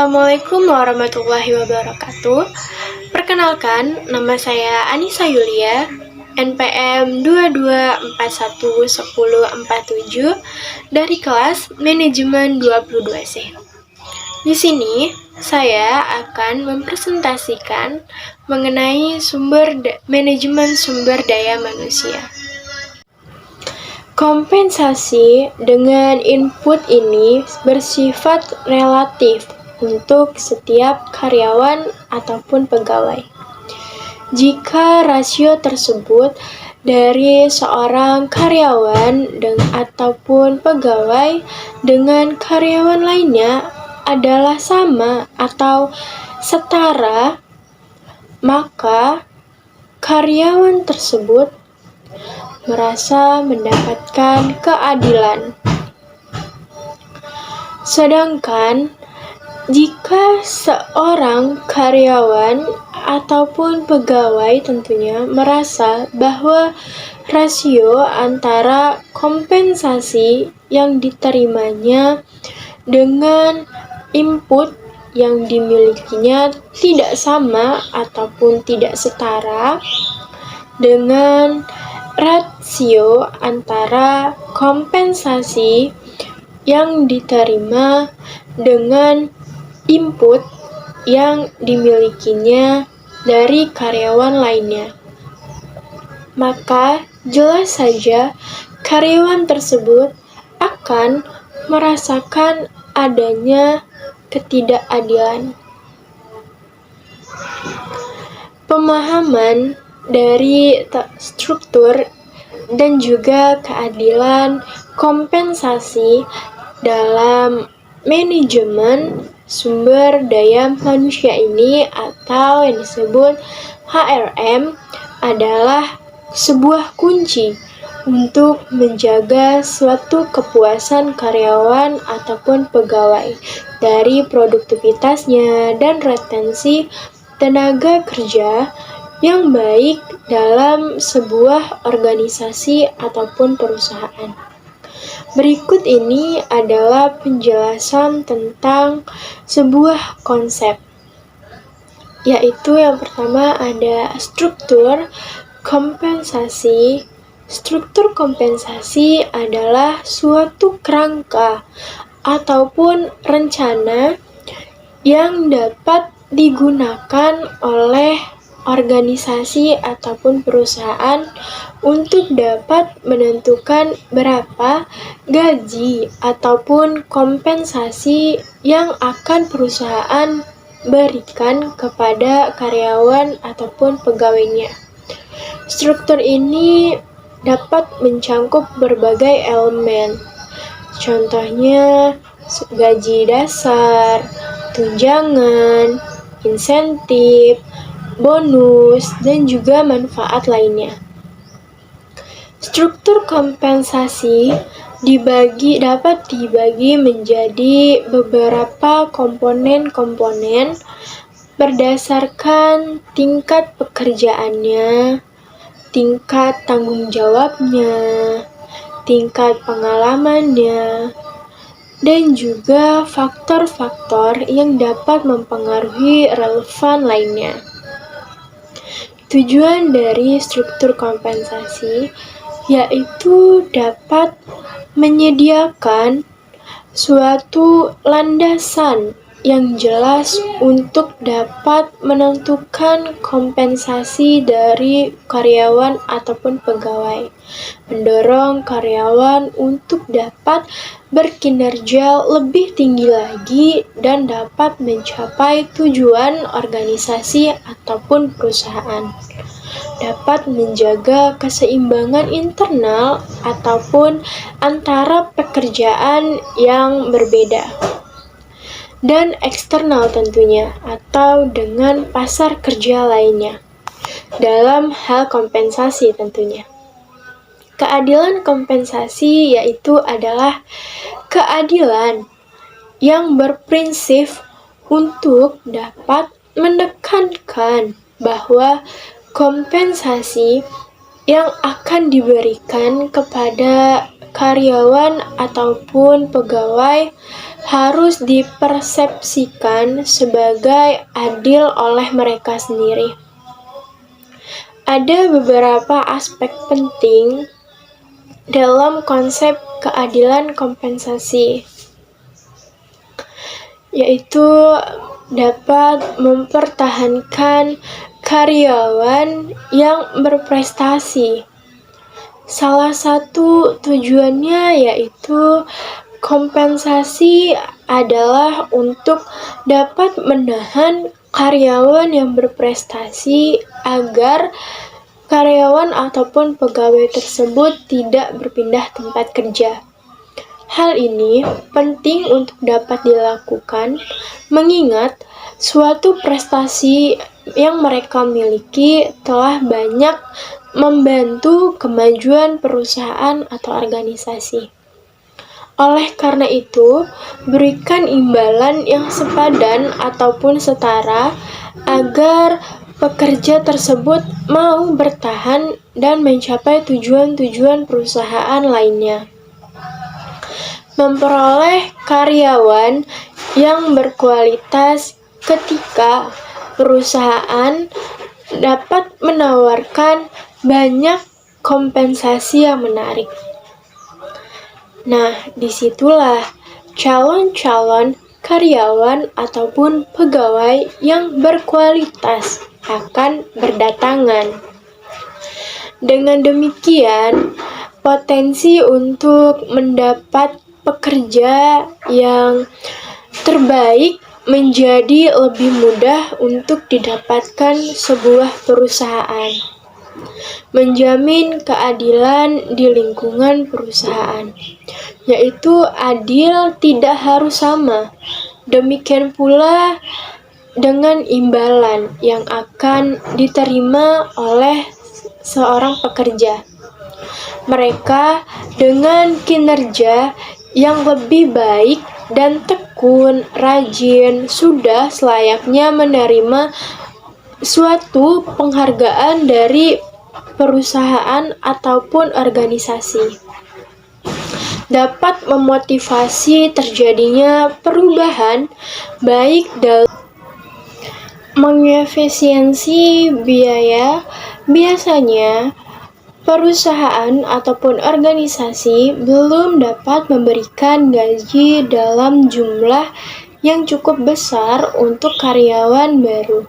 Assalamualaikum warahmatullahi wabarakatuh. Perkenalkan, nama saya Anissa Yulia, NPM 22411047 dari kelas Manajemen 22C. Di sini, saya akan mempresentasikan mengenai manajemen sumber daya manusia. Kompensasi dengan input ini bersifat relatif untuk setiap karyawan ataupun pegawai. Jika rasio tersebut dari seorang karyawan ataupun pegawai dengan karyawan lainnya adalah sama atau setara, maka karyawan tersebut merasa mendapatkan keadilan. Sedangkan jika seorang karyawan ataupun pegawai tentunya merasa bahwa rasio antara kompensasi yang diterimanya dengan input yang dimilikinya tidak sama ataupun tidak setara dengan rasio antara kompensasi yang diterima dengan input yang dimilikinya dari karyawan lainnya. Maka jelas saja karyawan tersebut akan merasakan adanya ketidakadilan. Pemahaman dari struktur dan juga keadilan kompensasi dalam manajemen sumber daya manusia ini atau yang disebut HRM adalah sebuah kunci untuk menjaga suatu kepuasan karyawan ataupun pegawai dari produktivitasnya dan retensi tenaga kerja yang baik dalam sebuah organisasi ataupun perusahaan. Berikut ini adalah penjelasan tentang sebuah konsep, yaitu yang pertama ada struktur kompensasi. Struktur kompensasi adalah suatu kerangka ataupun rencana yang dapat digunakan oleh organisasi ataupun perusahaan untuk dapat menentukan berapa gaji ataupun kompensasi yang akan perusahaan berikan kepada karyawan ataupun pegawainya. Struktur ini dapat mencangkup berbagai elemen. Contohnya gaji dasar, tunjangan, insentif, bonus, dan juga manfaat lainnya. Struktur kompensasi dapat dibagi menjadi beberapa komponen-komponen berdasarkan tingkat pekerjaannya, tingkat tanggung jawabnya, tingkat pengalamannya, dan juga faktor-faktor yang dapat mempengaruhi relevan lainnya. Tujuan dari struktur kompensasi yaitu dapat menyediakan suatu landasan yang jelas untuk dapat menentukan kompensasi dari karyawan ataupun pegawai, mendorong karyawan untuk dapat berkinerja lebih tinggi lagi dan dapat mencapai tujuan organisasi ataupun perusahaan, dapat menjaga keseimbangan internal ataupun antara pekerjaan yang berbeda dan eksternal tentunya, atau dengan pasar kerja lainnya. Dalam hal kompensasi tentunya. Keadilan kompensasi yaitu adalah keadilan yang berprinsip untuk dapat menekankan bahwa kompensasi yang akan diberikan kepada karyawan ataupun pegawai harus dipersepsikan sebagai adil oleh mereka sendiri. Ada beberapa aspek penting dalam konsep keadilan kompensasi, yaitu dapat mempertahankan karyawan yang berprestasi. Salah satu tujuannya yaitu kompensasi adalah untuk dapat menahan karyawan yang berprestasi agar karyawan ataupun pegawai tersebut tidak berpindah tempat kerja. Hal ini penting untuk dapat dilakukan mengingat suatu prestasi yang mereka miliki telah banyak membantu kemajuan perusahaan atau organisasi. Oleh karena itu, berikan imbalan yang sepadan ataupun setara agar pekerja tersebut mau bertahan dan mencapai tujuan-tujuan perusahaan lainnya. Memperoleh karyawan yang berkualitas ketika perusahaan dapat menawarkan banyak kompensasi yang menarik. Nah, disitulah calon-calon karyawan ataupun pegawai yang berkualitas akan berdatangan. Dengan demikian, potensi untuk mendapat pekerja yang terbaik menjadi lebih mudah untuk didapatkan sebuah perusahaan. Menjamin keadilan di lingkungan perusahaan, yaitu adil tidak harus sama. Demikian pula dengan imbalan yang akan diterima oleh seorang pekerja. Mereka dengan kinerja yang lebih baik dan tekun, rajin, sudah selayaknya menerima suatu penghargaan dari perusahaan ataupun organisasi. Dapat memotivasi terjadinya perubahan baik dalam mengefisiensi biaya. Biasanya perusahaan ataupun organisasi belum dapat memberikan gaji dalam jumlah yang cukup besar untuk karyawan baru.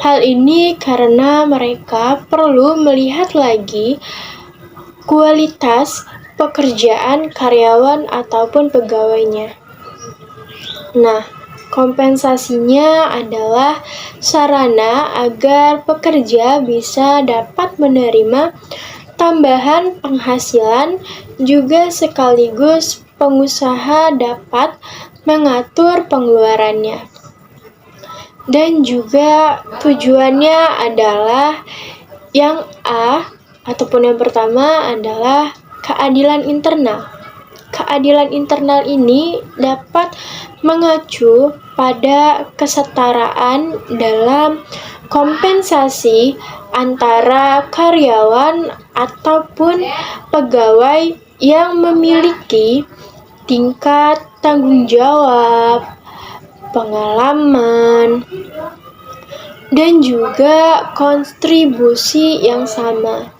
Hal ini karena mereka perlu melihat lagi kualitas pekerjaan karyawan ataupun pegawainya. Nah, kompensasinya adalah sarana agar pekerja bisa dapat menerima tambahan penghasilan, juga sekaligus pengusaha dapat mengatur pengeluarannya. Dan juga tujuannya adalah yang A ataupun yang pertama adalah keadilan internal. Keadilan internal ini dapat mengacu pada kesetaraan dalam kompensasi antara karyawan ataupun pegawai yang memiliki tingkat tanggung jawab, pengalaman, dan juga kontribusi yang sama.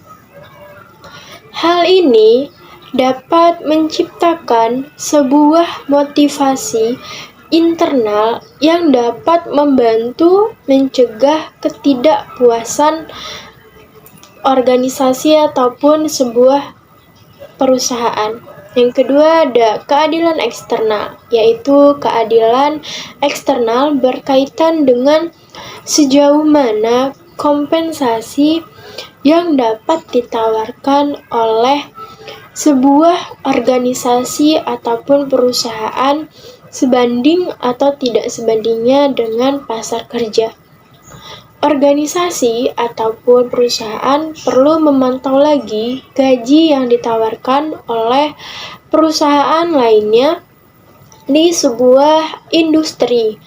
Hal ini dapat menciptakan sebuah motivasi internal yang dapat membantu mencegah ketidakpuasan organisasi ataupun sebuah perusahaan. Yang kedua ada keadilan eksternal, yaitu keadilan eksternal berkaitan dengan sejauh mana kompensasi yang dapat ditawarkan oleh sebuah organisasi ataupun perusahaan sebanding atau tidak sebandingnya dengan pasar kerja. Organisasi ataupun perusahaan perlu memantau lagi gaji yang ditawarkan oleh perusahaan lainnya di sebuah industri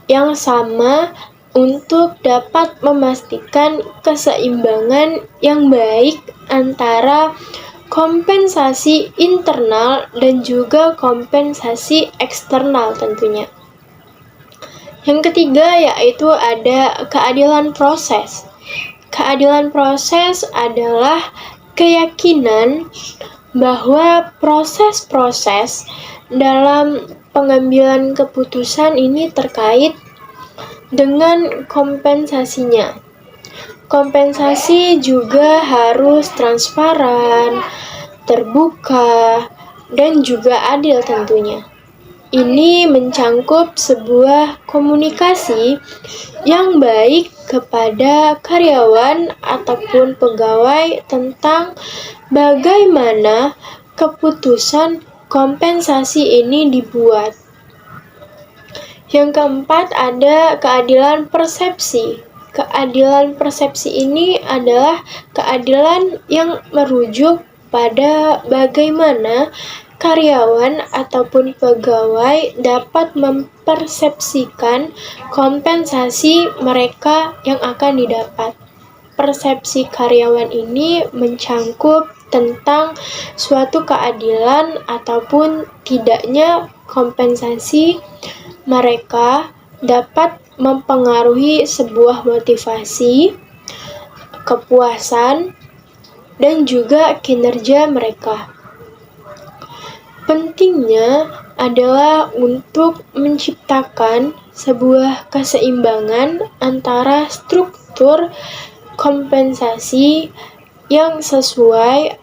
yang sama untuk dapat memastikan keseimbangan yang baik antara kompensasi internal dan juga kompensasi eksternal tentunya. Yang ketiga yaitu ada keadilan proses. Keadilan proses adalah keyakinan bahwa proses-proses dalam pengambilan keputusan ini terkait dengan kompensasinya. Kompensasi juga harus transparan, terbuka, dan juga adil tentunya. Ini mencangkup sebuah komunikasi yang baik kepada karyawan ataupun pegawai tentang bagaimana keputusan kompensasi ini dibuat. Yang keempat ada keadilan persepsi. Keadilan persepsi ini adalah keadilan yang merujuk pada bagaimana karyawan ataupun pegawai dapat mempersepsikan kompensasi mereka yang akan didapat. Persepsi karyawan ini mencangkup tentang suatu keadilan ataupun tidaknya kompensasi mereka dapat mempengaruhi sebuah motivasi, kepuasan, dan juga kinerja mereka. Pentingnya adalah untuk menciptakan sebuah keseimbangan antara struktur kompensasi yang sesuai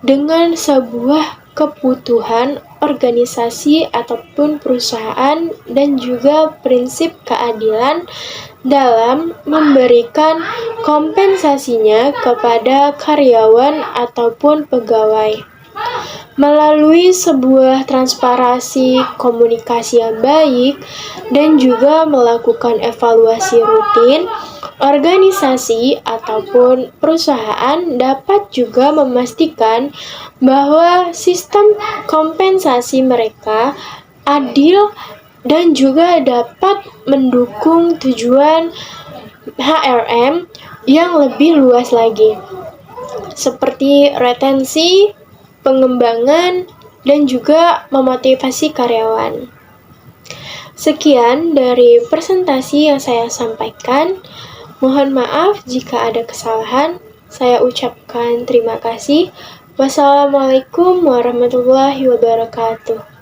dengan sebuah kebutuhan organisasi ataupun perusahaan dan juga prinsip keadilan dalam memberikan kompensasinya kepada karyawan ataupun pegawai. Melalui sebuah transparansi komunikasi yang baik dan juga melakukan evaluasi rutin, organisasi ataupun perusahaan dapat juga memastikan bahwa sistem kompensasi mereka adil dan juga dapat mendukung tujuan HRM yang lebih luas lagi, seperti retensi, pengembangan, dan juga memotivasi karyawan. Sekian dari presentasi yang saya sampaikan. Mohon maaf jika ada kesalahan. Saya ucapkan terima kasih. Wassalamualaikum warahmatullahi wabarakatuh.